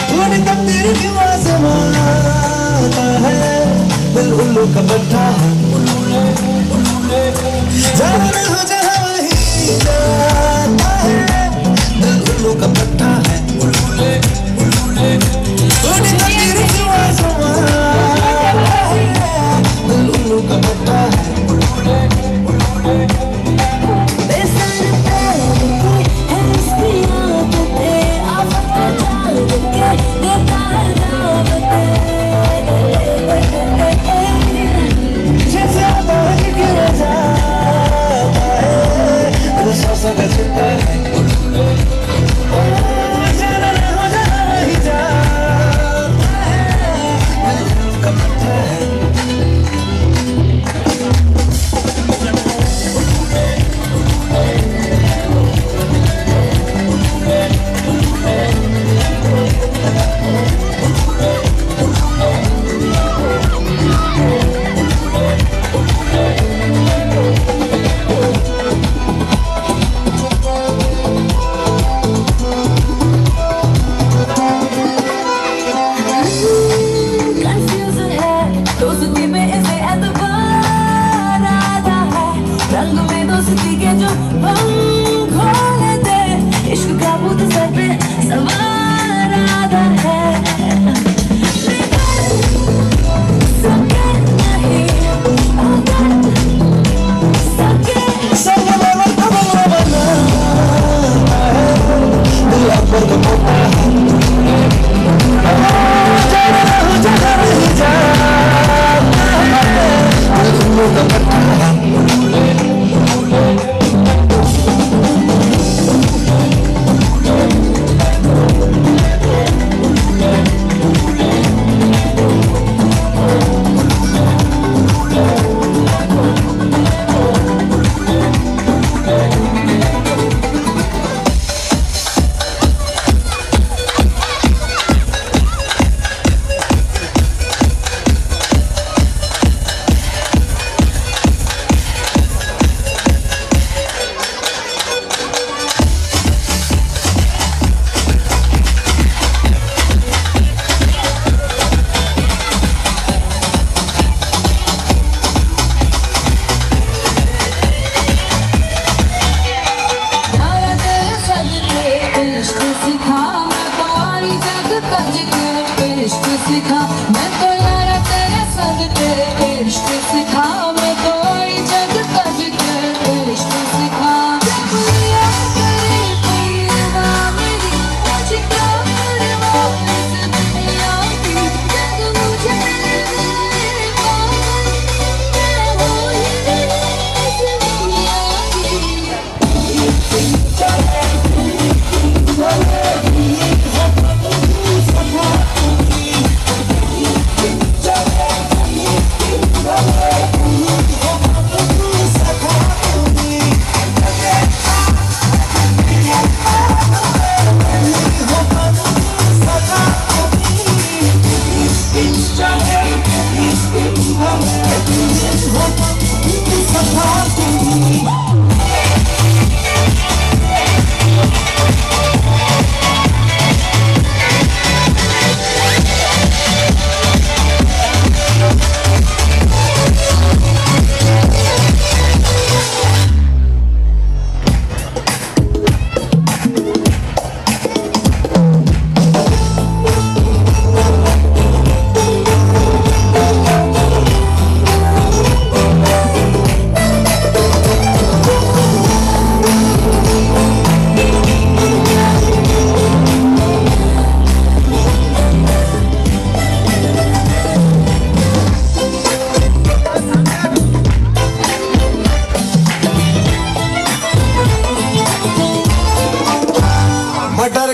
थोड़ी तकदीर की आजमाता है, दिल उल्लू का पट्टा है, जाना हो जहाँ वहीं जाता है, दिल उल्लू का पट्टा है, थोड़ी तकदीर की आजमाता है, दिल उल्लू का पट्टा है।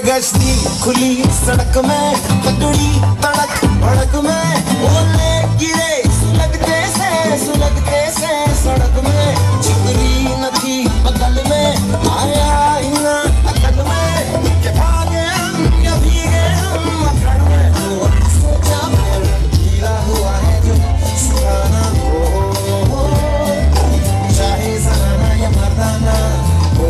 गश्ती खुली सड़क में पगड़ी तड़क भड़क में ओले गिरे सुलगते से सड़क में चिकनी न थी बगल में आया इना अकल में के भागे हम या भीगे हम अकड़ में तो सोचा फिर ढीला हुआ है जो सुहाना हो चाहे जनाना या मर्दाना हो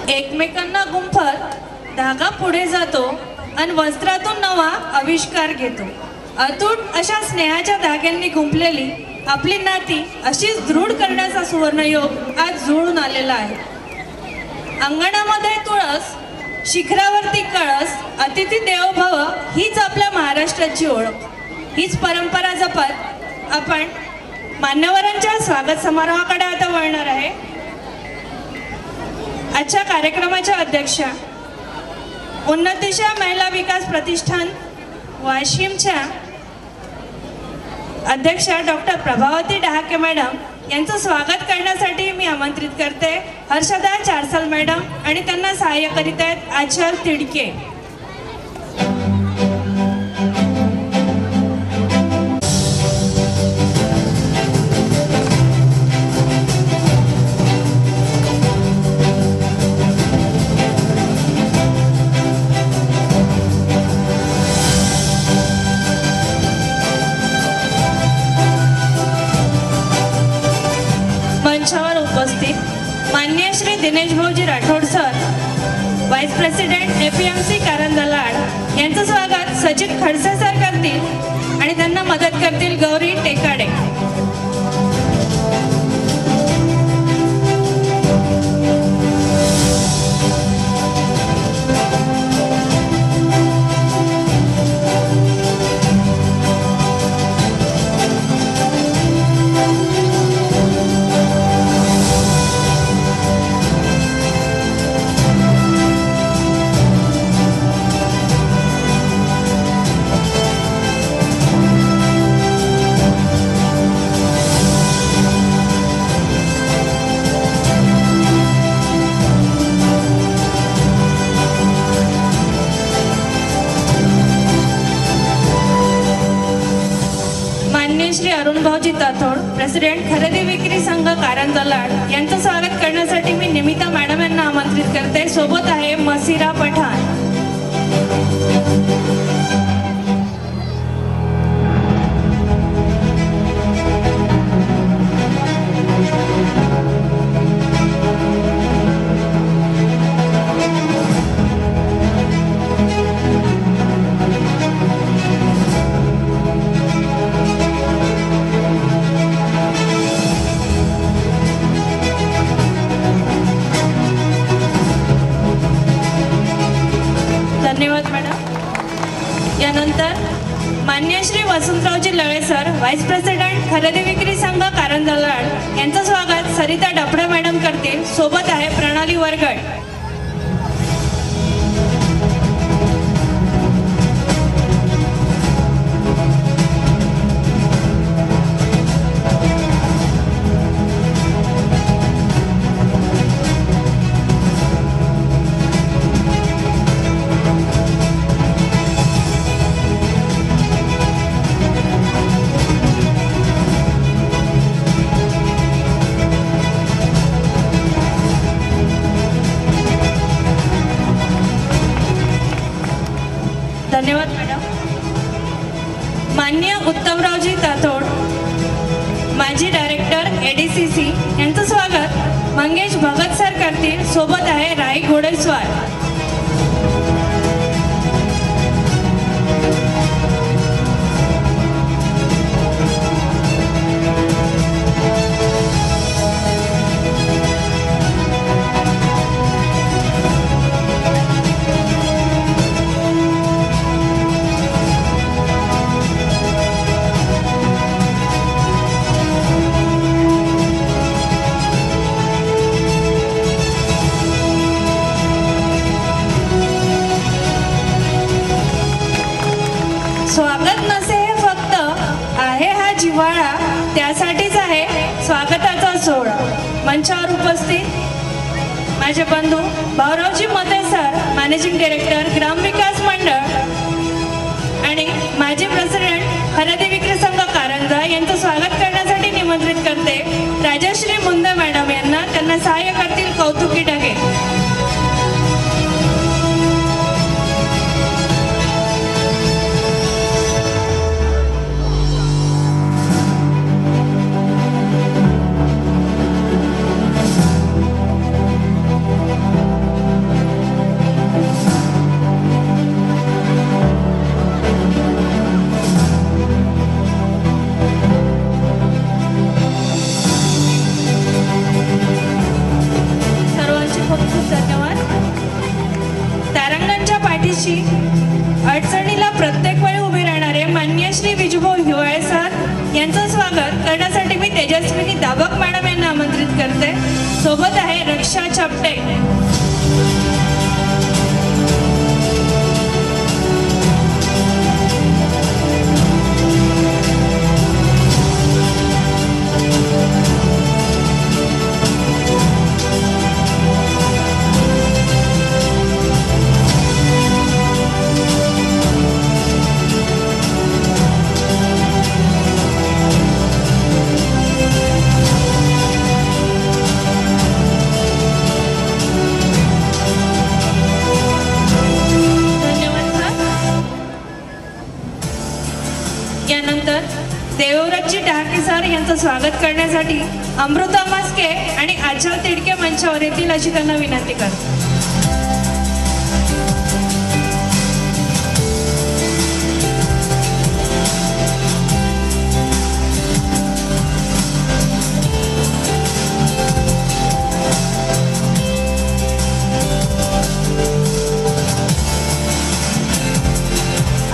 एकमेकांना गुंफत धागा पुढे जातो आणि वस्त्रातून नवा आविष्कार घेतो. अतूट अशा स्नेहाच्या धाग्यांनी गुंफलेली आपली नाती अशीच दृढ करण्याचा सुवर्णयोग आज जुळून आलेला आहे. अंगणामध्ये तुळस, शिखरावरती कळस, अतिथी देवो भव हीच आपल्या महाराष्ट्राची ओळख. हीच परंपरा जपत आपण मान्यवरांच्या स्वागत समारोहाकडे आता वळणार आहे. आजच्या कार्यक्रमाच्या अध्यक्षा उन्नतीशा महिला विकास प्रतिष्ठान वाशिमच्या अध्यक्षा डॉक्टर प्रभावती डहाके मॅडम यांचं स्वागत करण्यासाठी मी आमंत्रित करते हर्षदा चारसाल मॅडम आणि त्यांना सहाय्य करीत आहेत आचल तिडके. उपस्थित माननीय Shri Dinesh Bhauji Rathod sir, vice president APMC Karanja Lad यांचं स्वागत सचिन खडसे सर करतील आणि त्यांना मदत करतील गौरी टेकाडे. श्री अरुण भाऊजी ताथोड, प्रेसिडेंट खरेदी विक्री संघ कारंजा लाड यांचं स्वागत करण्यासाठी मी निमिता मॅडम यांना आमंत्रित करते. सोबत आहे मसिरा पठाण. धन्यवाद मॅडम. यानंतर मान्य Shri Vasantraoji Lale sir, vice president खरेदी विक्री संघ कारंजा लाड यांचं स्वागत सरिता डपडे मॅडम करतील. सोबत आहे प्रणाली वरगड. धन्यवाद मॅडम. माननीय उत्तमरावजी ताथोड, माजी डायरेक्टर ADCC यांचं स्वागत मंगेश भगत सर करतील. सोबत आहे राई घोडेस्वार. स्वागत नसे हे फक्त आहे हा जिव्हाळा, त्यासाठीच आहे स्वागताचा सोहळा. मंचावर उपस्थित माझे बंधू भाऊरावजी मते सर, मॅनेजिंग डायरेक्टर ग्रामविकास मंडळ आणि माजी प्रेसिडेंट खरेदी विक्री संघ कारंजा यांचं स्वागत करण्यासाठी निमंत्रित करते. राजश्री मुंदे मॅडम यांना त्यांना सहाय्य करतील कौतुकी ढगे. अडचणीला प्रत्येक वेळी उभे राहणारे माननीय श्री विजूभाऊ हिवाळे सर यांचं स्वागत करण्यासाठी मी तेजस्विनी दाबक मॅडम यांना आमंत्रित करते. सोबत आहे रक्षा चपटे. देवव्रतजी डहाके सर यांचं स्वागत करण्यासाठी अमृता मास्के आणि आचल तिडके मंचावर येतील अशी त्यांना विनंती करते.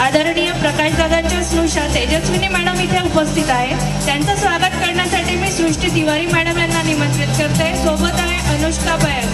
आदरणीय प्रकाशदादांच्या स्नुषा तेजस्विनी मॅडम इथे उपस्थित आहे. त्यांचं स्वागत करण्यासाठी मी सृष्टी तिवारी मॅडम यांना निमंत्रित करते. सोबत आहे अनुष्का बैल.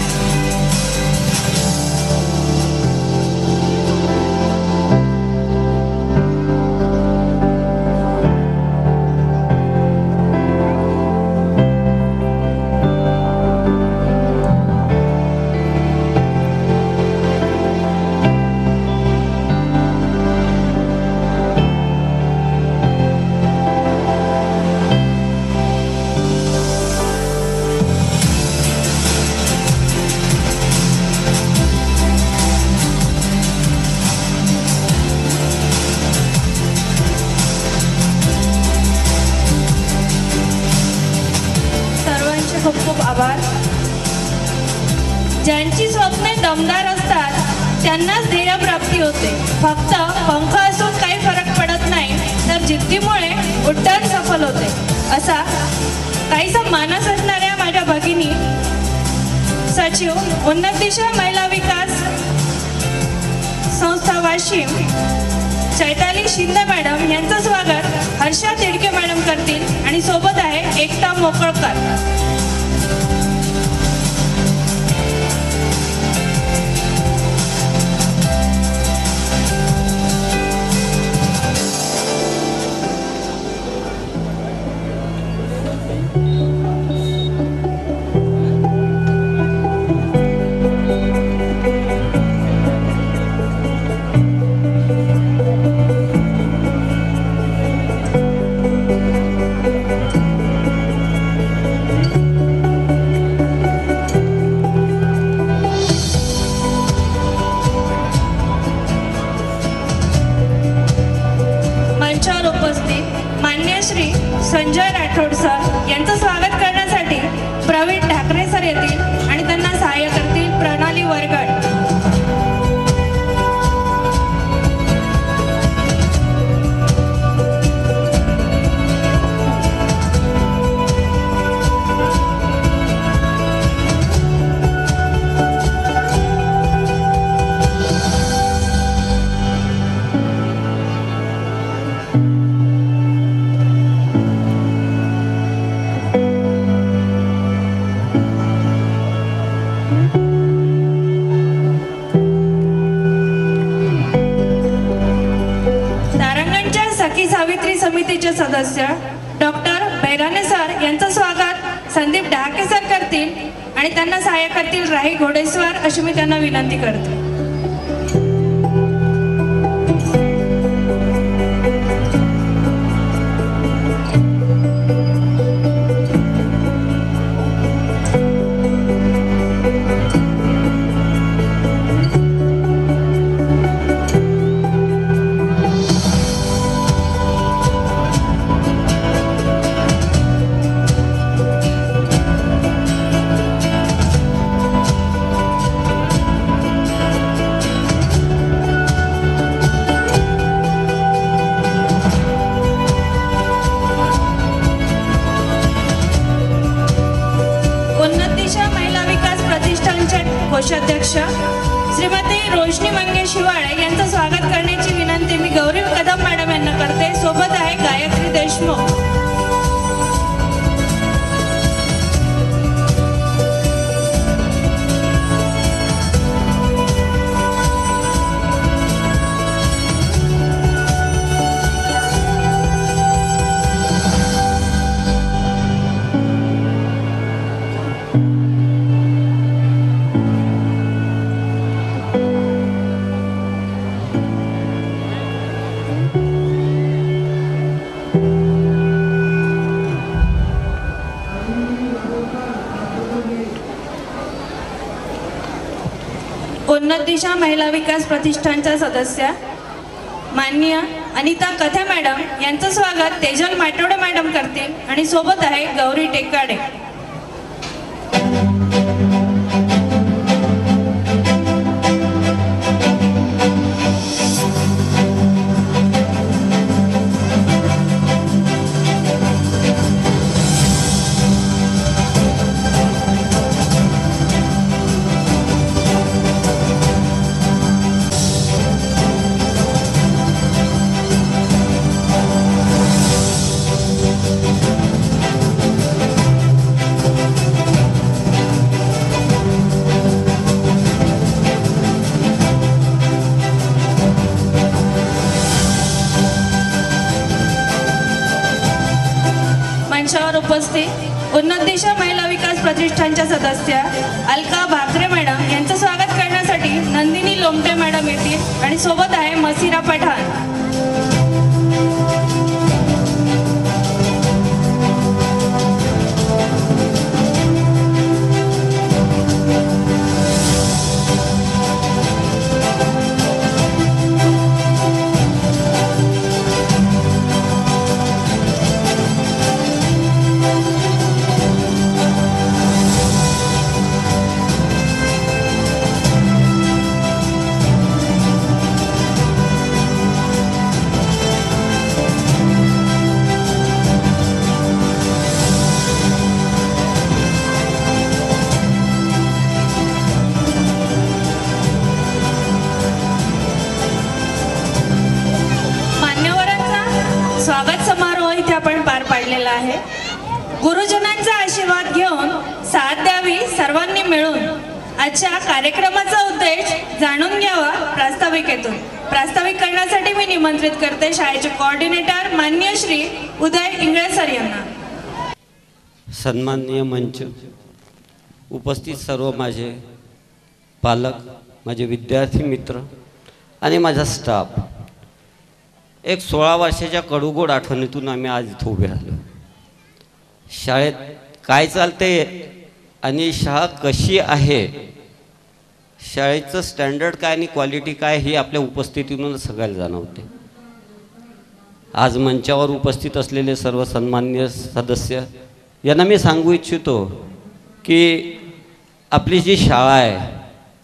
खूप खूप आभार. ज्यांची स्वप्ने दमदार असतात त्यांनाच ध्येय प्राप्ती होते. फक्त पंख असून काही फरक पडत नाही, तर जिद्दीमुळे उड्डाण सफल होते. असा काहीसा मानस असणाऱ्या माझ्या भगिनी सचिव उन्नत दिशा महिला विकास संस्था वाशिम चैताली शिंदे मॅडम यांचं स्वागत हर्षा तिडके मॅडम करतील आणि सोबत आहे एकता मोकळकर. संजय राठोड सर यांचं स्वागत करण्यासाठी प्रवीण ठाकरे सर येतील आणि त्यांना सहाय्य करतील प्रणाली वरगड. सावित्री समितीचे सदस्य डॉक्टर बैराने सर यांचं स्वागत संदीप डहाके सर करतील आणि त्यांना सहाय्य करतील राही घोडेस्वार अशी मी त्यांना विनंती करते. कोषाध्यक्ष श्रीमती रोशनी मंगेश हिवाळे यांचं स्वागत करण्याची विनंती मी गौरी कदम मॅडम यांना करते. सोबत आहे गायत्री देशमुख. उन्नत दिशा महिला विकास प्रतिष्ठानच्या सदस्य माननीय अनिता कथे मॅडम यांचं स्वागत तेजल माटोडे मॅडम करतील आणि सोबत आहे गौरी टेकाडे. उपस्थित उन्नत दिशा महिला विकास प्रतिष्ठानच्या सदस्य अलका भाकरे मॅडम यांचं स्वागत करण्यासाठी नंदिनी लोमटे मॅडम येतील आणि सोबत आहे मसिरा पठाण. स्वागत समारोह इथे आपण पार पाडलेला आहे. गुरुजनांचा आशीर्वाद घेऊन साथ द्यावी सर्वांनी मिळून. आजच्या कार्यक्रमाचा उद्देश जाणून घ्यावा प्रास्ताविकेतून. प्रास्ताविक करण्यासाठी मी निमंत्रित करते शाळेचे कोऑर्डिनेटर माननीय श्री उदय इंगळे सर यांना. सन्माननीय मंच, उपस्थित सर्व माझे पालक, माझे विद्यार्थी मित्र आणि माझा स्टाफ, एक 16 वर्षाच्या कडूगोड आठवणीतून आम्ही आज इथं उभे राहिलो. शाळेत काय चालते आणि शाळा कशी आहे, शाळेचं स्टँडर्ड काय आणि क्वालिटी काय हे आपल्या उपस्थितीतूनच सगळ्याला जाणवते. आज मंचावर उपस्थित असलेले सर्व सन्माननीय सदस्य यांना मी सांगू इच्छितो की आपली जी शाळा आहे,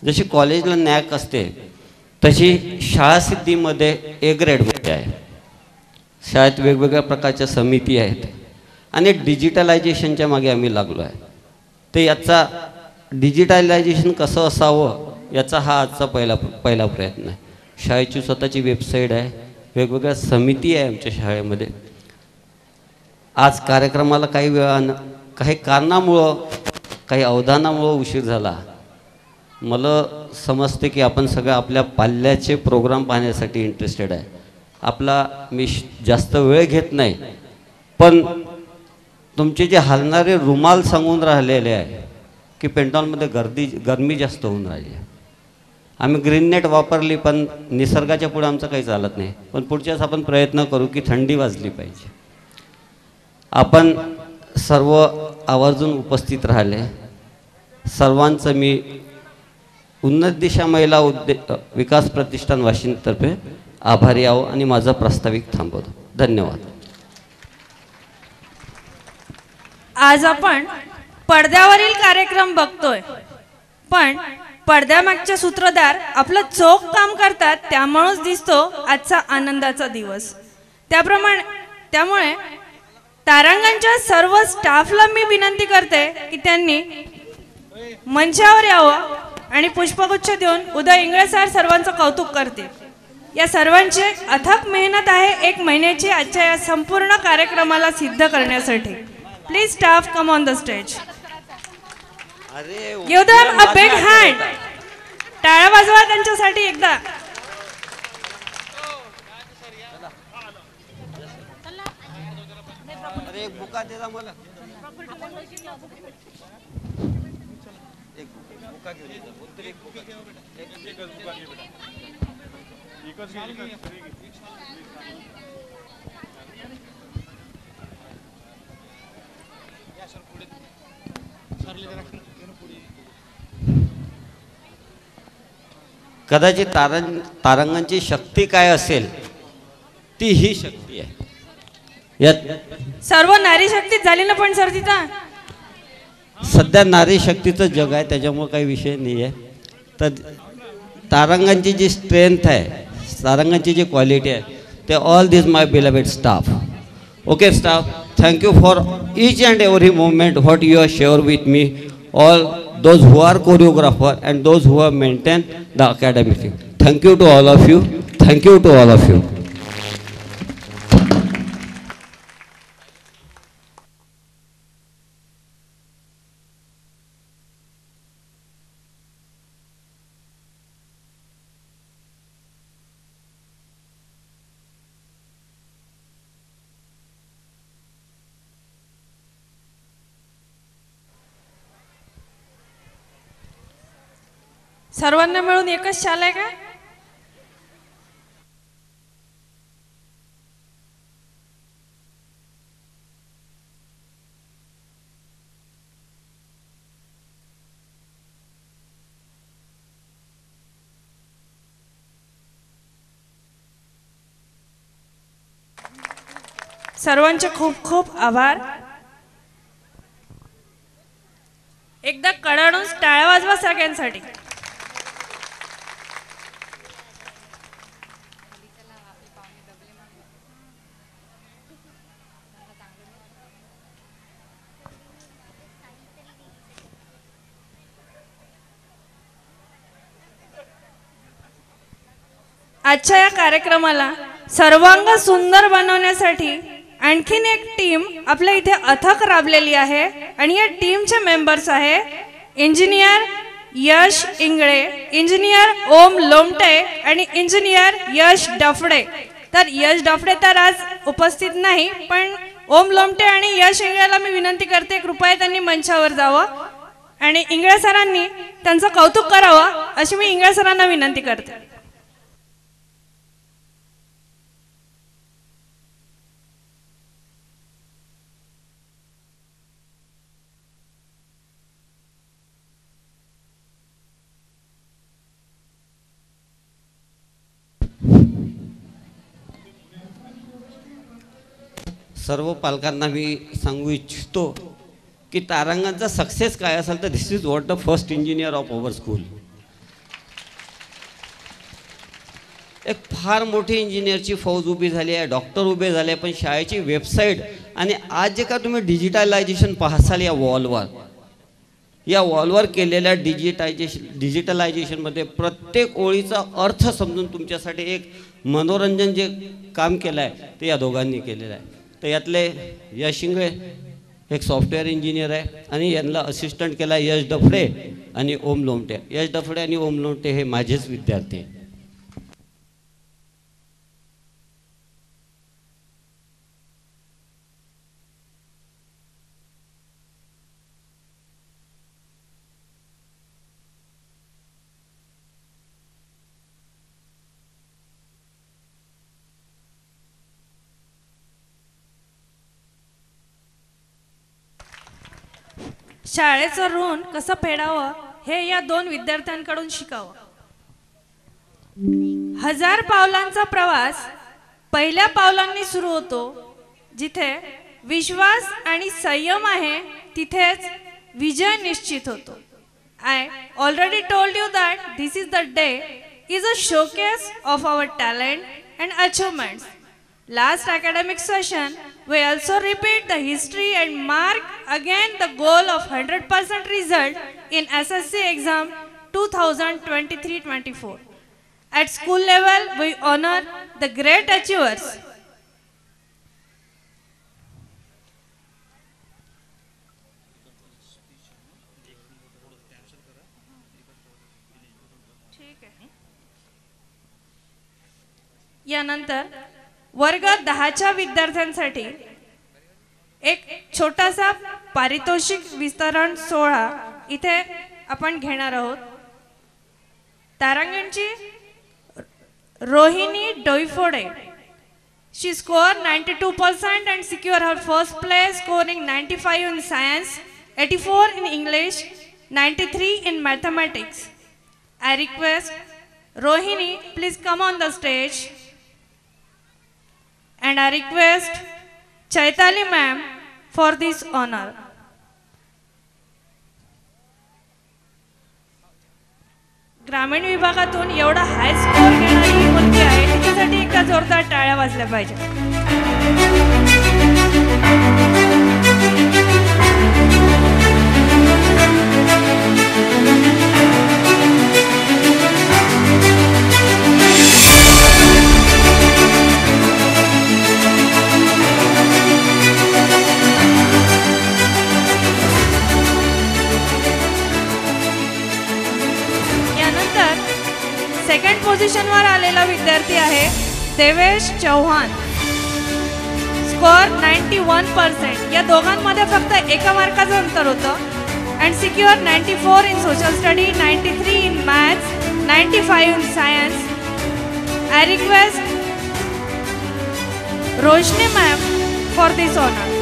जशी कॉलेजला नॅक असते तशी शाळा सिद्धीमध्ये ए ग्रेडमध्ये आहे. शाळेत वेगवेगळ्या प्रकारच्या समिती आहेत आणि डिजिटलायझेशनच्या मागे आम्ही लागलो आहे. ते याचा डिजिटलायझेशन कसं असावं याचा हा आजचा पहिला प्रयत्न आहे. शाळेची स्वतःची वेबसाईट आहे, वेगवेगळ्या समिती आहे आमच्या शाळेमध्ये. आज कार्यक्रमाला काही वेळानं काही कारणामुळं काही अवधानामुळं उशीर झाला. मला समजते की आपण सगळं आपल्या पाल्याचे प्रोग्राम पाहण्यासाठी इंटरेस्टेड आहे. मी जास्त वेळ घेत नाही, पण तुमचे जे हलणारे रुमाल सांगून राहिलेले आहे की पेंटॉलमध्ये गरमी जास्त होऊन राहिली आहे. आम्ही ग्रीन नेट वापरली पण निसर्गाच्या पुढे आमचं काही चालत नाही. पण पुढच्याच आपण प्रयत्न करू की थंडी वाजली पाहिजे. आपण सर्व आवर्जून उपस्थित राहिले. सर्वांचं मी उन्नत दिशा महिला विकास प्रतिष्ठान वाशिमतर्फे आभारी आहो आणि माझा प्रास्ताविक थांबवतो. धन्यवाद. आज आपण पडद्यावरील कार्यक्रम बघतोय, पण पडद्यामागचे सूत्रधार आपलं चोख काम करतात, त्यामुळेच दिसतो आजचा आनंदाचा दिवस. त्यामुळे तारांगणच्या सर्व स्टाफला मी विनंती करते की त्यांनी मंचावर यावं आणि पुष्पगुच्छ देऊन उदय इंगळे सर सर्वांचं कौतुक करतील. या सर्वांची अथक मेहनत आहे 1 महिन्याची आजच्या या संपूर्ण कार्यक्रमाला सिद्ध करण्यासाठी. Please staff come on the stage. Give them a big hand. टाळ्या वाजवा त्यांच्यासाठी एकदा. एक बुका देता मला. कदाचित तारांगणची शक्ती काय असेल ती ही शक्ती आहे. यात सर्व नारी शक्तीच झाली ना पण सर तिथं. सध्या नारी शक्तीचं जग आहे, त्याच्यामुळे काही विषय नाही आहे. तर तारांगणची जी स्ट्रेंथ आहे, तारांगणची जी क्वालिटी आहे, ते all this my beloved staff. Okay staff, thank you for each and every moment what you have shared with me, all those who are choreographer and those who have maintained the academic thing. Thank you to all of you. Thank you to all of you. सर्वांना मिळून एकच शाल आहे का? सर्वांचे खूप खूप आभार. एकदा कडाडून टाळ्या वाजवा सगळ्यांसाठी. आजच्या या कार्यक्रमाला सर्वांग सुंदर बनवण्यासाठी आणखीन एक टीम आपल्या इथे अथक राबलेली आहे आणि या टीमचे मेंबर्स आहे इंजिनियर यश इंगळे, इंजिनियर ओम लोमटे आणि इंजिनियर यश डफडे. तर यश डफडे तर आज उपस्थित नाही, पण ओम लोमटे आणि यश इंगळेला मी विनंती करते कृपया त्यांनी मंचावर जावं आणि इंगळे सरांनी त्यांचं कौतुक करावं अशी मी इंगळे सरांना विनंती करते. सर्व पालकांना मी सांगू इच्छितो की तारांगणचा सक्सेस काय असेल तर this is what the first engineer of our school. एक फार मोठी इंजिनियरची फौज उभी झाली आहे, डॉक्टर उभे झाले, पण शाळेची वेबसाईट आणि आज जे का तुम्ही डिजिटलायझेशन पाहसाल या वॉलवर केलेल्या डिजिटलायझेशनमध्ये प्रत्येक ओळीचा अर्थ समजून तुमच्यासाठी एक मनोरंजन जे काम केलं आहे ते या दोघांनी केलेलं आहे. तर यातले यश इंगळे एक सॉफ्टवेअर इंजिनियर आहे आणि यांना असिस्टंट केला यश डफडे आणि ओम लोमटे. यश डफडे आणि ओम लोमटे हे माझेच विद्यार्थी आहेत. शाळेचं ऋण कसं फेडावं हे या दोन विद्यार्थ्यांकडून शिकावं. 1000 पावलांचा प्रवास पहिल्या पावलांनी सुरू होतो. जिथे विश्वास आणि संयम आहे तिथेच विजय निश्चित होतो. I already told you that this is the day is a showcase of our talent and achievements. Last academic session, we also repeat the history and mark again the goal of 100% result in SSC exam 2023-24. At school level, we honor the great achievers. यानंतर वर्ग 10च्या विद्यार्थ्यांसाठी एक छोटासा पारितोषिक वितरण सोहळा इथे आपण घेणार आहोत. तारांगणची Rohini Doiphode, she scored 92% and secured her first place, scoring 95 in science, 84 in English, 93 in mathematics. I request Rohini, please come on the stage. and I request Chaitali ma'am for this honor. ग्रामीण विभागातून एवढा हाय स्कोर घेणारी ही मुलगी आहे, तिच्यासाठी एकदा जोरदार टाळ्या वाजल्या पाहिजे. सेकंड पोझिशनवर आलेला विद्यार्थी आहे देवेश चौहान, स्कोअर 91%. या दोघांमध्ये फक्त एका मार्काचं अंतर होतं. And secure 94 in social study, 93 in maths, 95 in science. I request Roshni ma'am for this honour.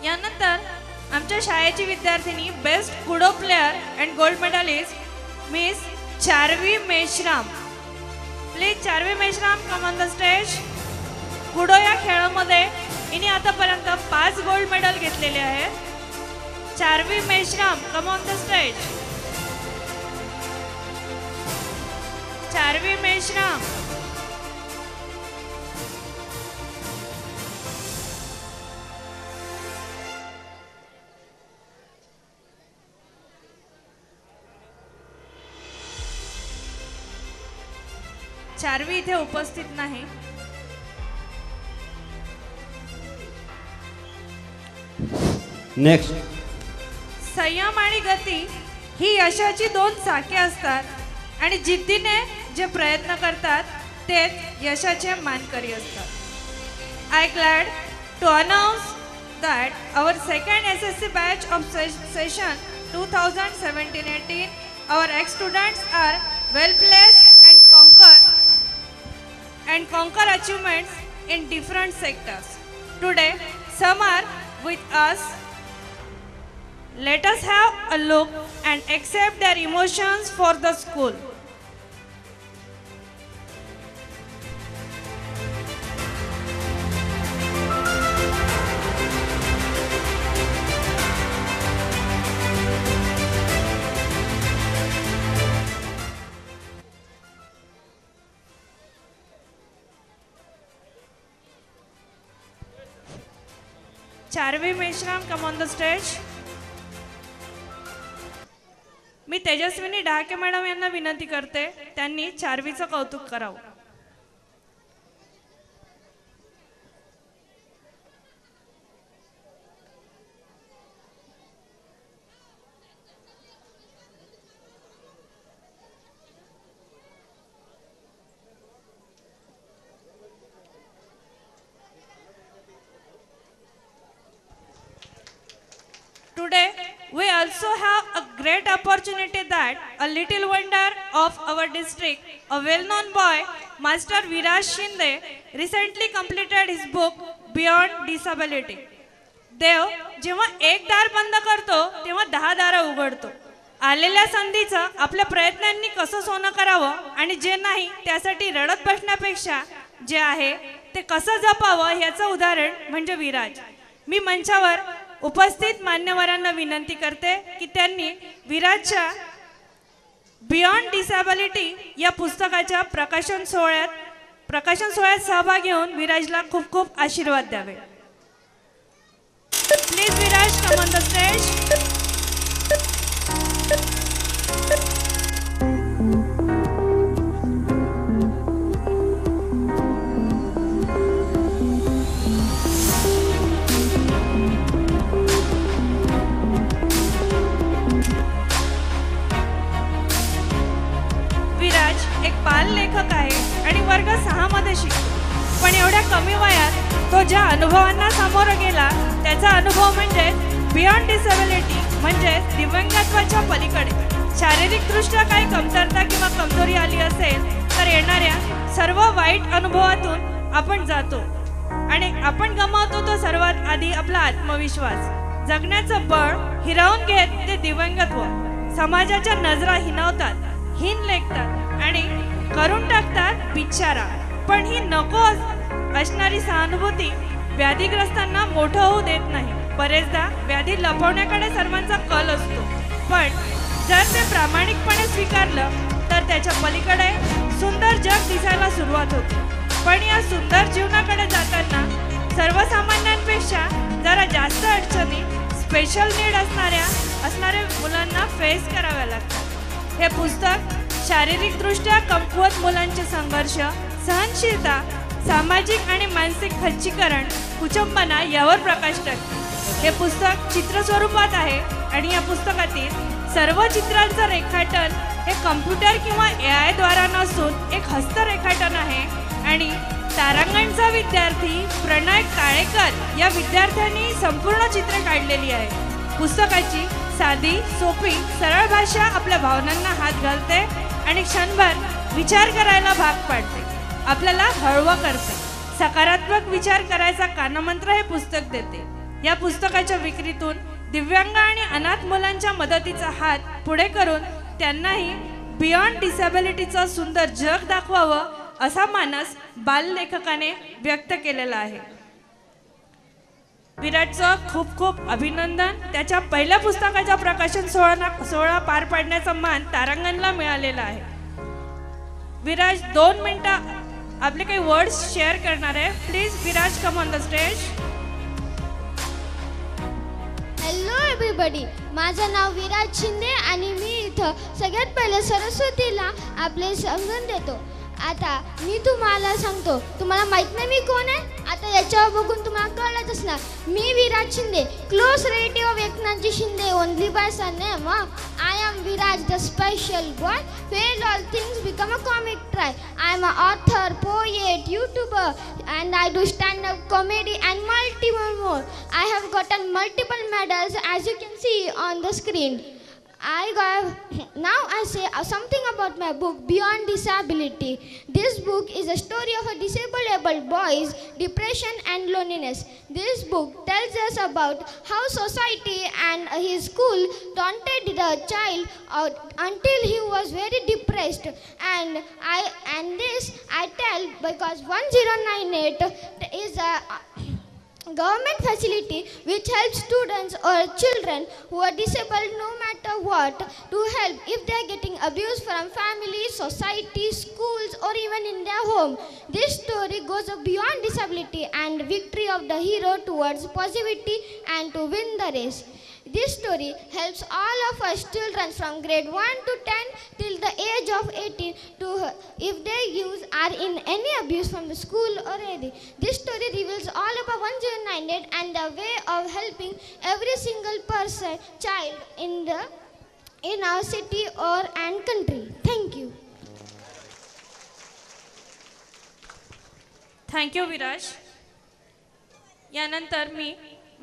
यानंतर आमच्या शाळेची विद्यार्थिनी best kudo player and gold medallist miss Charvi Meshram. Please Charvi Meshram come on the stage. Kudo या खेळामध्ये हिने आतापर्यंत 5 गोल्ड मेडल घेतलेले आहेत. Charvi Meshram come on the stage. Charvi Meshram. Charvi इथे उपस्थित नाही. नेक्स्ट. संयम आणि गती ही यशाची 2 चाके असतात आणि जिद्दीने जे प्रयत्न करतात तेच यशाचे मानकरी असतात. I glad to announce that our second SSC batch of session 2017-18 आवर ex students are well placed and conquer achievements in different sectors. Today, some are with us. Let us have a look and accept their emotions for the school. Charvi Meshram come on the stage. Me Tejaswini Dake madam यांना विनंती करते त्यांनी चार्वीचं कौतुक करावं. Today, we also have a great opportunity that a little wonder of our district, a well-known boy, Master Viraj Shinde, recently completed his book Beyond Disability. देव जेव्हा एक दार बंद करतो तेव्हा 10 दारं उघडतो. आलेल्या संधीचं आपल्या प्रयत्नांनी कसं सोनं करावं आणि जे नाही त्यासाठी रडत बसण्यापेक्षा जे आहे ते कसं जपावं याचं उदाहरण म्हणजे विराज. मी मंचावर उपस्थित मान्यवरांना विनंती करते की त्यांनी विराजच्या बियॉन्ड डिसॅबिलिटी या पुस्तकाच्या प्रकाशन सोहळ्यात प्रकाशन सोहळ्यात सहभाग घेऊन विराजला खूप खूप आशीर्वाद द्यावे. Please Viraj, come on the stage. Viraj एक बाल लेखक आहे आणि वर्ग 6 मध्ये शिकतो. पण एवढ्या कमी वयात तो ज्या अनुभवांना सामोरं गेला त्याचा अनुभव म्हणजे बियॉन्ड डिसेबिलिटी, म्हणजे दिव्यांगत्वाच्या पलीकडे. शारीरिकदृष्ट्या काही कमतरता किंवा कमजोरी आली असेल तर येणाऱ्या सर्व वाईट अनुभवातून आपण जातो आणि आपण गमावतो तो सर्वात आधी आपला आत्मविश्वास. जगण्याचं बळ हिरावून घेत ते दिव्यांगत्व समाजाच्या नजरा हिणवतात, हीन लेखतात आणि करून टाकतात बिचारा. पण ही नको असणारी सहानुभूती व्याधीग्रस्तांना मोठं होऊ देत नाही. बरेचदा व्याधी लपवण्याकडे सर्वांचा कल असतो, पण जर ते प्रामाणिकपणे स्वीकारलं तर त्याच्या पलीकडे सुंदर जग दिसायला सुरुवात होते. पण या सुंदर जीवनाकडे जाताना सर्वसामान्यांपेक्षा जरा जास्त अडचणी स्पेशल नीड असणाऱ्या मुलांना फेस कराव्या लागतात. हे पुस्तक शारीरिकदृष्ट्या कमकुवत मुलांचे संघर्ष, सहनशीलता, सामाजिक आणि मानसिक खच्चीकरण, कुचंबना यावर प्रकाश टाकते. हे पुस्तक चित्र स्वरूपात आहे आणि या पुस्तकातील सर्व चित्रांचं रेखाटन हे कम्प्युटर किंवा AI द्वारा नसून एक हस्तरेखाटन आहे आणि तारांगणचा विद्यार्थी प्रणय काळेकर या विद्यार्थ्यांनी संपूर्ण चित्रे काढलेली आहे. पुस्तकाची साधी, सोपी, सरळ भाषा आपल्या भावनांना हात घालते आणि क्षणभर विचार करायला भाग पाडते, आपल्याला हळवं करते. सकारात्मक विचार करायचा कानमंत्र हे पुस्तक देते. या पुस्तकाच्या विक्रीतून दिव्यांग आणि अनाथ मुलांच्या मदतीचा हात पुढे करून त्यांनाही बियॉन्ड डिसेबिलिटीचं सुंदर जग दाखवावं असा मानस बाललेखकाने व्यक्त केलेला आहे. विराटचं खूप खूप अभिनंदन. त्याच्या पहिल्या पुस्तकाच्या प्रकाशन सोहळा पार पाडण्याचा मान तारांगणला मिळालेला आहे. विराज 2 मिनिटं आपले काही वर्ड्स शेअर करणार आहे. Please Viraj, come on the stage. Hello everybody, माझं नाव विराज शिंदे आणि मी इथं सगळ्यात पहिले सरस्वतीला आपले समजून देतो. आता मी तुम्हाला सांगतो, तुम्हाला माहित नाही मी कोण आहे. आता याच्यावर बघून तुम्हाला कळलंच असणार. मी Viraj Shinde, close relative of Eknathji Shinde, only by surname. I am Viraj, the special boy. Failed all things, become a comic try. I am an author, poet, YouTuber, and I do stand-up comedy and multiple more. I have gotten multiple medals, as you can see on the screen. Now I say something about my book, Beyond Disability. This book is a story of a disabled boy's depression and loneliness. This book tells us about how society and his school taunted the child until he was very depressed. And this I tell because 1098 is a government facility which helps students or children who are disabled no matter what to help if they are getting abuse from family, society, schools or even in their home. This story goes beyond disability and victory of the hero towards positivity and to win the race. This story helps all of us children from grade 1 to 10 till the age of 18 to if their youth are in any abuse from the school or anything. This story reveals all about 1098 and the way of helping every single person, child in our city or and country. Thank you. Thank you Viraj. यानंतर मी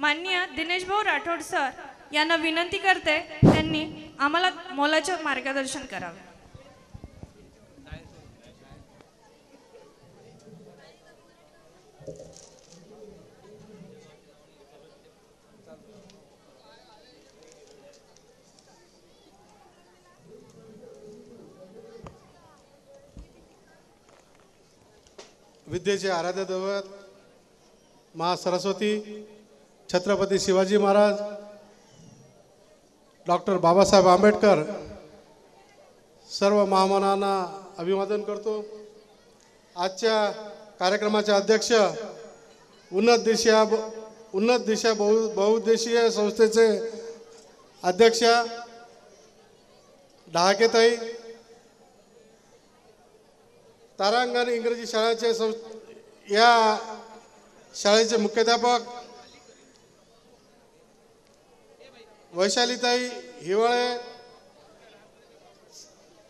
माननीय Dinesh Bhau Rathod sir यांना विनंती करते, त्यांनी आम्हाला मोलाचे मार्गदर्शन करावे. विद्येचे आराध्य दैवत महा सरस्वती छत्रपती शिवाजी महाराज, डॉक्टर बाबासाहेब आंबेडकर, सर्व महामानवांना अभिवादन करतो. आजच्या कार्यक्रमाचे अध्यक्ष उन्नत दिशा बहुउद्देशीय संस्थेचे अध्यक्ष डहाकेताई, तारांगण इंग्रजी शाळेचे या शाळेचे मुख्याध्यापक वैशालीताई हिवाळे,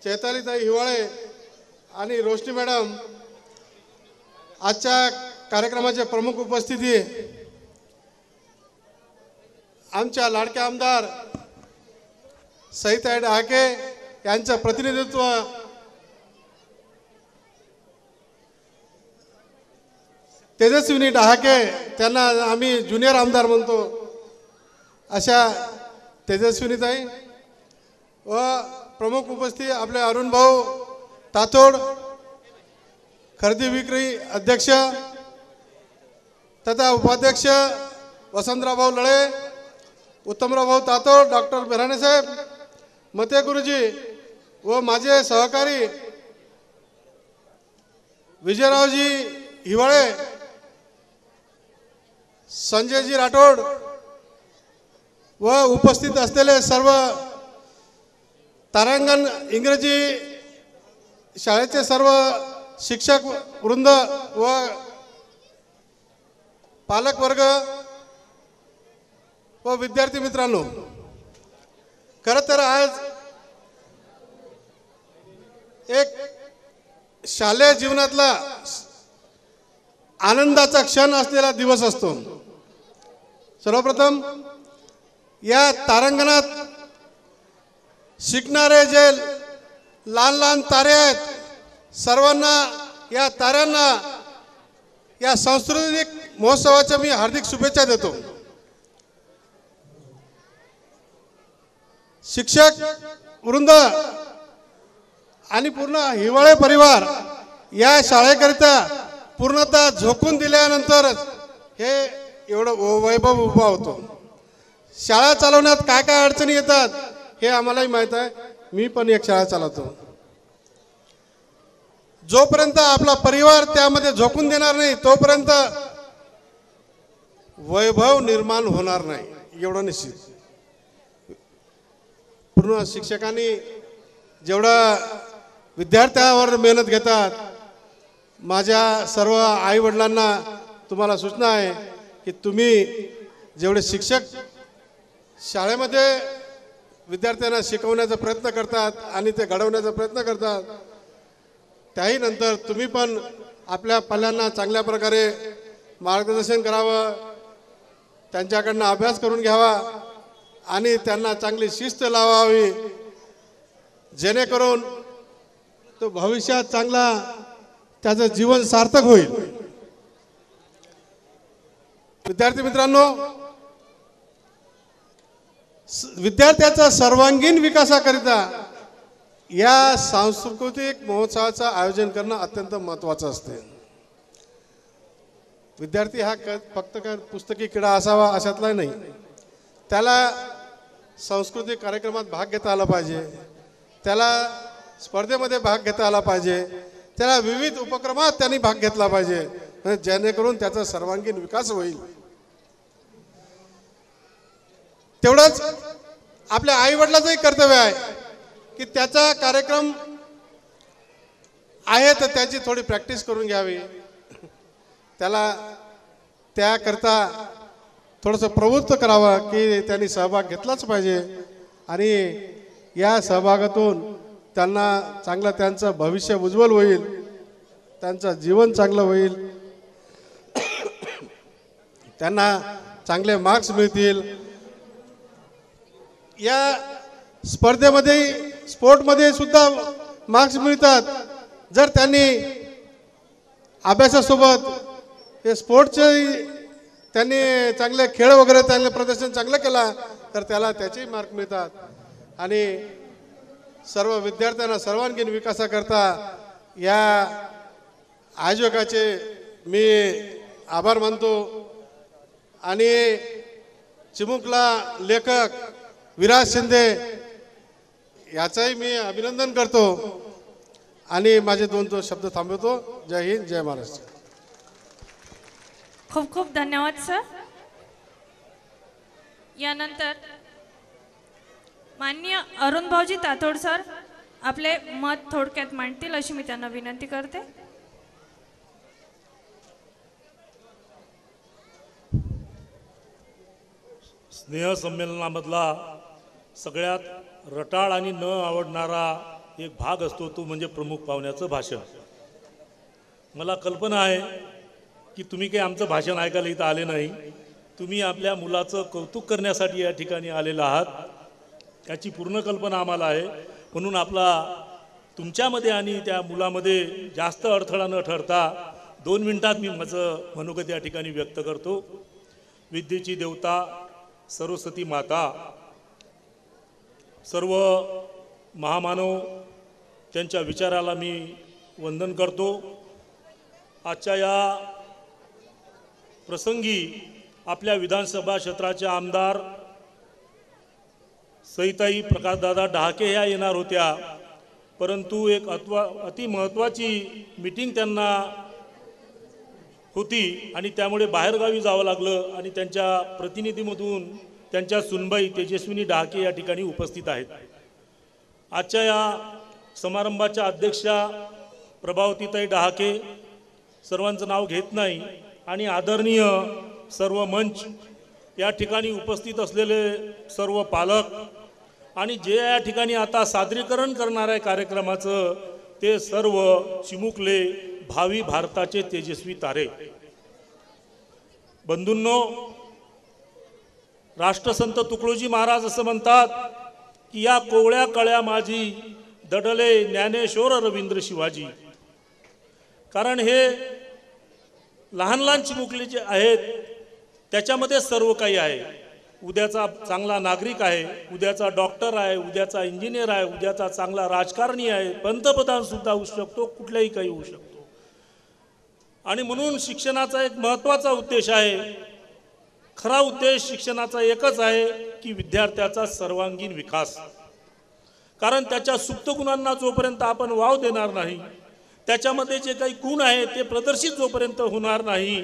चैतालीताई हिवाळे आणि रोशनी मॅडम आजच्या कार्यक्रमाचे प्रमुख उपस्थिती आमच्या लाडक्या आमदार सईताई डहाके यांचं प्रतिनिधित्व तेजस्विनी डहाके, त्यांना आम्ही ज्युनियर आमदार म्हणतो, अशा तेजस्विनीताई व प्रमुख उपस्थिती आपले अरुण भाऊ तातोड, खरेदी विक्री अध्यक्ष तथा उपाध्यक्ष वसंतराव भाऊ लळे, उत्तमराव भाऊ तातोड, डॉक्टर बिराणे साहेब, मते गुरुजी व माझे सहकारी विजयरावजी हिवाळे, संजयजी राठोड व उपस्थित असलेले सर्व तारांगण इंग्रजी शाळेचे सर्व शिक्षक वृंद व पालक वर्ग व विद्यार्थी मित्रांनो, खरं तर आज एक शालेय जीवनातला आनंदाचा क्षण असलेला दिवस असतो. सर्वप्रथम या तारांगणात शिकणारे जे लहान लहान तारे आहेत, सर्वांना या ताऱ्यांना या सांस्कृतिक महोत्सवाच्या मी हार्दिक शुभेच्छा देतो. शिक्षक वृंद आणि पूर्ण हिवाळे परिवार या शाळेकरिता पूर्णतः झोकून दिल्यानंतर हे एवढं वैभव उभा होतो. शाळा चालवण्यात काय काय अडचणी येतात हे आम्हालाही माहीत आहे. मी पण एक शाळा चालवतो. जोपर्यंत आपला परिवार त्यामध्ये झोकून देणार नाही तोपर्यंत वैभव निर्माण होणार नाही, एवढं निश्चित. पूर्ण शिक्षकांनी जेवढा विद्यार्थ्यावर मेहनत घेतात, माझ्या सर्व आई वडिलांना तुम्हाला सूचना आहे की तुम्ही जेवढे शिक्षक शाळेमध्ये विद्यार्थ्यांना शिकवण्याचा प्रयत्न करतात आणि ते घडवण्याचा प्रयत्न करतात, त्याही नंतर तुम्ही पण आपल्या पाल्यांना चांगल्या प्रकारे मार्गदर्शन करावं, त्यांच्याकडनं अभ्यास करून घ्यावा आणि त्यांना चांगली शिस्त लावावी, जेणेकरून तो भविष्यात चांगला त्याचं जीवन सार्थक होईल. विद्यार्थी मित्रांनो, विद्यार्थ्याचा सर्वांगीण विकासाकरिता या सांस्कृतिक महोत्सवाचं आयोजन करणं अत्यंत महत्त्वाचं असते. विद्यार्थी हा फक्त काय पुस्तकी किडा असावा अशातला नाही, त्याला सांस्कृतिक कार्यक्रमात भाग घेता आला पाहिजे, त्याला स्पर्धेमध्ये भाग घेता आला पाहिजे, त्याला विविध उपक्रमात त्यांनी भाग घेतला पाहिजे, जेणेकरून त्याचा सर्वांगीण विकास होईल. तेवढंच आपल्या आई वडिलांचंही कर्तव्य आहे की त्याचा कार्यक्रम आहे तर त्याची थोडी प्रॅक्टिस करून घ्यावी, त्याला त्याकरता थोडंसं प्रवृत्त करावं की त्यांनी सहभाग घेतलाच पाहिजे आणि या सहभागातून त्यांना चांगलं त्यांचं भविष्य उज्ज्वल होईल, त्यांचं जीवन चांगलं होईल, त्यांना चांगले मार्क्स मिळतील. या स्पर्धेमध्ये स्पोर्टमध्ये सुद्धा मार्क्स मिळतात. जर त्यांनी अभ्यासासोबत हे स्पोर्टचे त्यांनी चांगले खेळ वगैरे चांगले प्रदर्शन चांगलं केला तर त्याला त्याचेही मार्क मिळतात. आणि सर्व विद्यार्थ्यांना सर्वांगीण विकासाकरता या आयोजकाचे मी आभार मानतो आणि चिमुकला लेखक विराज शिंदे याचंही मी अभिनंदन करतो. आणि माझे दोन शब्द थांबवतो. जय हिंद, जय महाराष्ट्र. खूप खूप धन्यवाद सर. यानंतर माननीय अरुण भाऊजी तातोड सर आपले मत थोडक्यात मांडतील अशी मी त्यांना विनंती करते. स्नेह संमेलनामधला सगळ्यात रटाळ आणि न आवडणारा एक भाग असतो तो म्हणजे प्रमुख पाहुण्याचं भाषण. मला कल्पना आहे की तुम्ही काही आमचं भाषण ऐकायला इथं आले नाही. तुम्ही आपल्या मुलाचं कौतुक करण्यासाठी या ठिकाणी आलेला आहात याची पूर्ण कल्पना आम्हाला आहे. म्हणून आपला तुमच्यामध्ये आणि त्या मुलामध्ये जास्त अडथळा न ठरता 2 मिनिटात मी माझं मनोगत या ठिकाणी व्यक्त करतो. विद्येची देवता सरस्वती माता, सर्व महामानव त्यांच्या विचाराला मी वंदन करतो. आजच्या या प्रसंगी आपल्या विधानसभा क्षेत्राच्या आमदार सईताई प्रकाशदादा डहाके ह्या येणार होत्या, परंतु एक अति महत्त्वाची मीटिंग त्यांना होती आणि त्यामुळे बाहेरगावी जावं लागलं आणि त्यांच्या प्रतिनिधीमधून त्यांच्या सुनबाई तेजस्विनी डहाके या ठिकाणी उपस्थित आहेत. आजच्या या समारंभाच्या अध्यक्षा प्रभावतीताई डहाके, सर्वांचं नाव घेत नाही, आणि आदरणीय सर्व मंच या ठिकाणी उपस्थित असलेले सर्व पालक आणि जे या ठिकाणी आता सादरीकरण करणार आहे कार्यक्रमाचं ते सर्व चिमुकले भावी भारताचे तेजस्वी तारे. बंधूंनो, राष्ट्रसंत तुकडोजी महाराज असं म्हणतात की या कोवळ्या कळ्या माझी दडले ज्ञानेश्वर रवींद्र शिवाजी. कारण हे लहान लहान चिमुकले जे आहेत त्याच्यामध्ये सर्व काही आहे. उद्याचा चांगला नागरिक आहे, उद्याचा डॉक्टर आहे, उद्याचा इंजिनियर आहे, उद्याचा चांगला राजकारणी आहे, पंतप्रधान सुद्धा होऊ शकतो, कुठल्याही काही होऊ शकतो. आणि म्हणून शिक्षणाचा एक महत्त्वाचा उद्देश आहे. खरा उद्देश शिक्षणाचा एकच आहे की विद्यार्थ्याचा सर्वांगीण विकास. कारण त्याच्या सुप्त गुणांना जोपर्यंत आपण वाव देणार नाही, त्याच्यामध्ये जे काही गुण आहे ते प्रदर्शित जोपर्यंत होणार नाही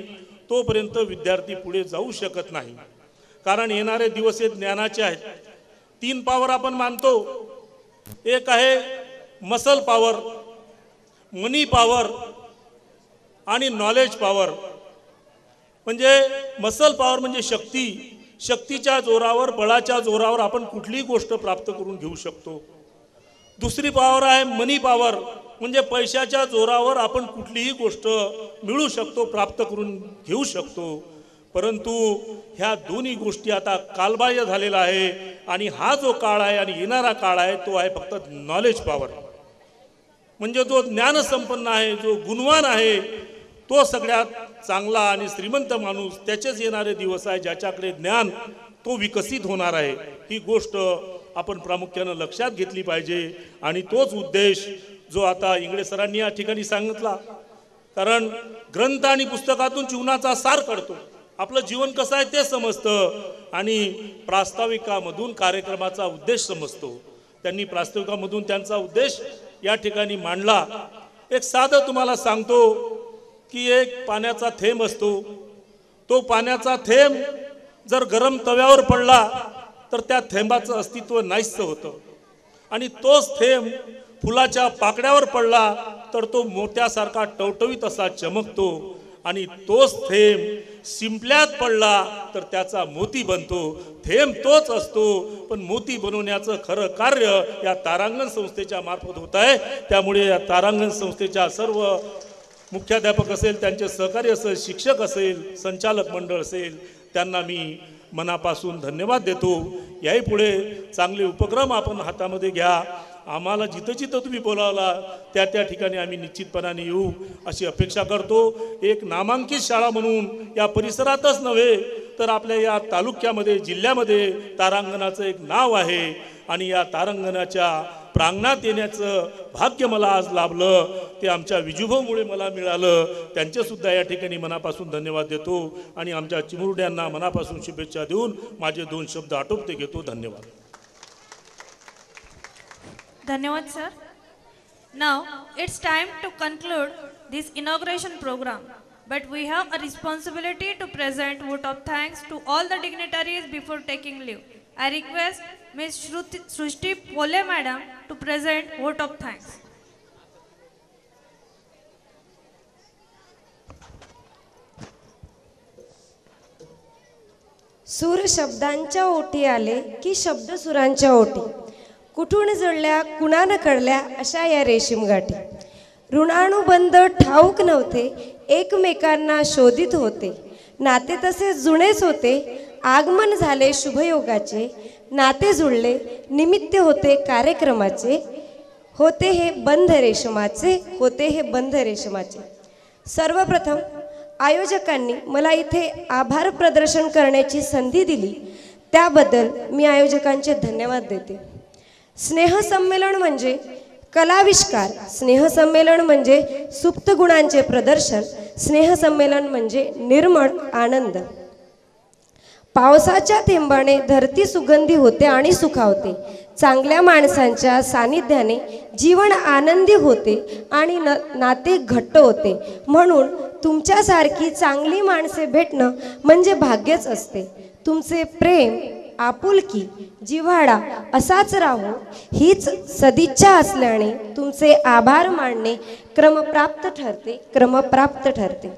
तोपर्यंत विद्यार्थी पुढे जाऊ शकत नाही. कारण येणारे दिवस हे ज्ञानाचे आहेत. 3 पॉवर आपण मानतो. एक आहे मसल पॉवर, मनी पॉवर आणि नॉलेज पॉवर. म्हणजे मसल पॉवर म्हणजे शक्ती. शक्तीच्या जोरावर, बळाच्या जोरावर आपण कुठलीही गोष्ट प्राप्त करून घेऊ शकतो. दुसरी पॉवर आहे मनी पॉवर, म्हणजे पैशाच्या जोरावर आपण कुठलीही गोष्ट मिळू शकतो, प्राप्त करून घेऊ शकतो. परंतु ह्या दोन्ही गोष्टी आता कालबाह्य झालेला आहे आणि हा जो काळ आहे आणि येणारा काळ आहे तो आहे फक्त नॉलेज पॉवर. म्हणजे जो ज्ञानसंपन्न आहे, जो गुणवान आहे, तो सगळ्यात चांगला आणि श्रीमंत माणूस, त्याचेच येणारे दिवस आहे ज्याच्याकडे ज्ञान, तो विकसित होणार आहे. ही गोष्ट आपण प्रामुख्यानं लक्षात घेतली पाहिजे. आणि तोच उद्देश जो आता इंगळे सरांनी या ठिकाणी सांगितला. कारण ग्रंथ आणि पुस्तकातून जीवनाचा सार कळतो, आपलं जीवन कसं आहे ते समजतं, आणि प्रास्ताविकामधून कार्यक्रमाचा उद्देश समजतो. त्यांनी प्रास्ताविकामधून त्यांचा उद्देश या ठिकाणी मांडला. एक साधं तुम्हाला सांगतो की एक पाण्याचा थेंब असतो. तो पाण्याचा थेंब जर गरम तव्यावर पडला तर त्या थेंबाचं अस्तित्व नाहीसं होतं, आणि तोच थेंब फुलाच्या पाकड्यावर पडला तर तो मोत्यासारखा टवटवीत असा चमकतो, आणि तोच थेंब शिंपल्यात पडला तर त्याचा मोती बनतो. थेंब तोच असतो, पण मोती बनवण्याचं खरं कार्य या तारांगण संस्थेच्या मार्फत होत आहे. त्यामुळे या तारांगण संस्थेच्या सर्व मुख्याध्यापक असेल, त्यांचे सहकारी असेल, शिक्षक असेल, संचालक मंडळ असेल, त्यांना मी मनापासून धन्यवाद देतो. याही पुढे चांगले उपक्रम आपण हातामध्ये घ्या. आम्हाला जिथं जिथं तुम्ही बोलावला त्या त्या ठिकाणी आम्ही निश्चितपणाने येऊ अशी अपेक्षा करतो. एक नामांकित शाळा म्हणून या परिसरातच नव्हे तर आपल्या या तालुक्यामध्ये, जिल्ह्यामध्ये तारांगणाचं एक नाव आहे, आणि या तारांगणाच्या प्रांगणात येण्याचं भाग्य मला आज लाभलं. ते आमच्या विजूभाऊमुळे मला मिळालं. त्यांचेसुद्धा या ठिकाणी मनापासून धन्यवाद देतो, आणि आमच्या चिमुरड्यांना मनापासून शुभेच्छा देऊन माझे 2 शब्द आटोपते घेतो. धन्यवाद. धन्यवाद sir. Now it's time to conclude this inauguration program, but we have a responsibility to present vote of thanks to all the dignitaries before taking leave. I request Ms. Srushti Pole Madam to present vote of thanks. सूर शब्दांच्या ओठी आले की शब्द सुरांच्या ओठी, कुठून जळल्या कुणानं कळल्या अशा या रेशीम गाठी. ऋणानुबंध ठाऊक नव्हते, एकमेकांना शोधित होते, नाते तसे जुनेच होते, आगमन झाले शुभयोगाचे, नाते जुळले निमित्त होते कार्यक्रमाचे, होते हे बंध रेशमाचे, होते हे बंध रेशमाचे. सर्वप्रथम आयोजकांनी मला इथे आभार प्रदर्शन करण्याची संधी दिली, त्याबद्दल मी आयोजकांचे धन्यवाद देते. स्नेहसंमेलन म्हणजे कलाविष्कार, स्नेहसंमेलन म्हणजे सुप्त गुणांचे प्रदर्शन, स्नेहसंमेलन म्हणजे निर्मळ आनंद. पावसाच्या थेंबाने धरती सुगंधी होते आणि सुखावते, चांगल्या माणसांच्या सानिध्याने जीवन आनंदी होते आणि नाते घट्ट होते. म्हणून तुमच्यासारखी चांगली माणसे भेटणं म्हणजे भाग्यच असते. तुमचे प्रेम, आपुलकी, जिव्हाळा असाच राहू हीच सदिच्छा असल्याने तुमचे आभार मानणे क्रमप्राप्त ठरते, क्रमप्राप्त ठरते.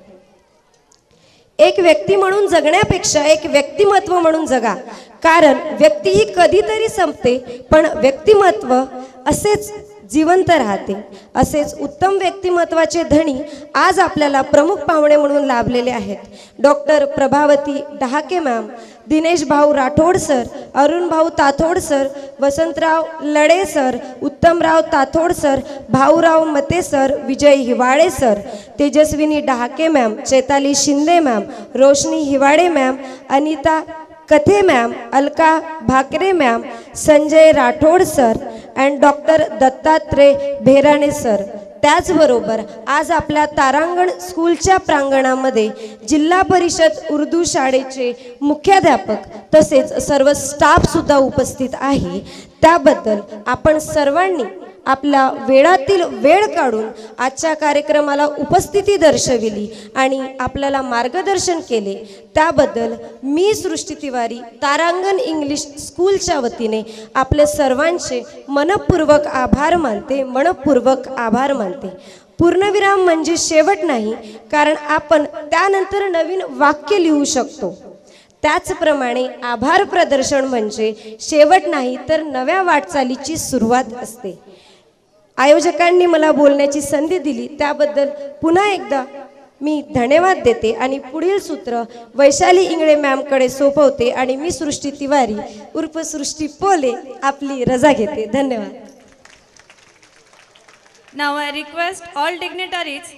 एक व्यक्ती म्हणून जगण्यापेक्षा एक व्यक्तिमत्व म्हणून जगा, कारण व्यक्ती ही कधीतरी संपते, पण व्यक्तिमत्व असेच जिवंत राहते. असेच उत्तम व्यक्तिमत्वाचे धनी आज आपल्याला प्रमुख पाहुणे म्हणून लाभलेले आहेत. Doctor Prabhavati Dahake ma'am, Dinesh Bhau Rathod sir, Arun Bhau Tathod sir, Vasantrao Lade sir, Uttamrao Tathod sir, Bhaurao Mate sir, Vijay Hiwale sir, Tejaswini Dahake ma'am, Chaitali Shinde ma'am, Roshani Hiwale ma'am, Anita Kathe ma'am, Alka Bhakare ma'am, Sanjay Rathod sir and doctor Dattatray Bherane sir. त्याचबरोबर आज आपल्या तारांगण स्कूलच्या प्रांगणामध्ये जिल्हा परिषद उर्दू शाळेचे मुख्याध्यापक तसेच सर्व स्टाफसुद्धा उपस्थित आहे. त्याबद्दल आपण सर्वांनी आपल्या वेळातील वेळ काढून आजच्या कार्यक्रमाला उपस्थिती दर्शविली आणि आपल्याला मार्गदर्शन केले, त्याबद्दल मी सृष्टी तिवारी तारांगण इंग्लिश स्कूलच्या वतीने आपले सर्वांचे मनपूर्वक आभार मानते, मनपूर्वक आभार मानते. पूर्णविराम म्हणजे शेवट नाही, कारण आपण त्यानंतर नवीन वाक्य लिहू शकतो. त्याचप्रमाणे आभार प्रदर्शन म्हणजे शेवट नाही, तर नव्या वाटचालीची सुरुवात असते. आयोजकांनी मला बोलण्याची संधी दिली, त्याबद्दल पुन्हा एकदा मी धन्यवाद देते आणि पुढील सूत्र वैशाली इंगळे मॅमकडे सोपवते आणि मी सृष्टी तिवारी उर्फ सृष्टी पोले आपली रजा घेते. धन्यवाद. Now I request all dignitaries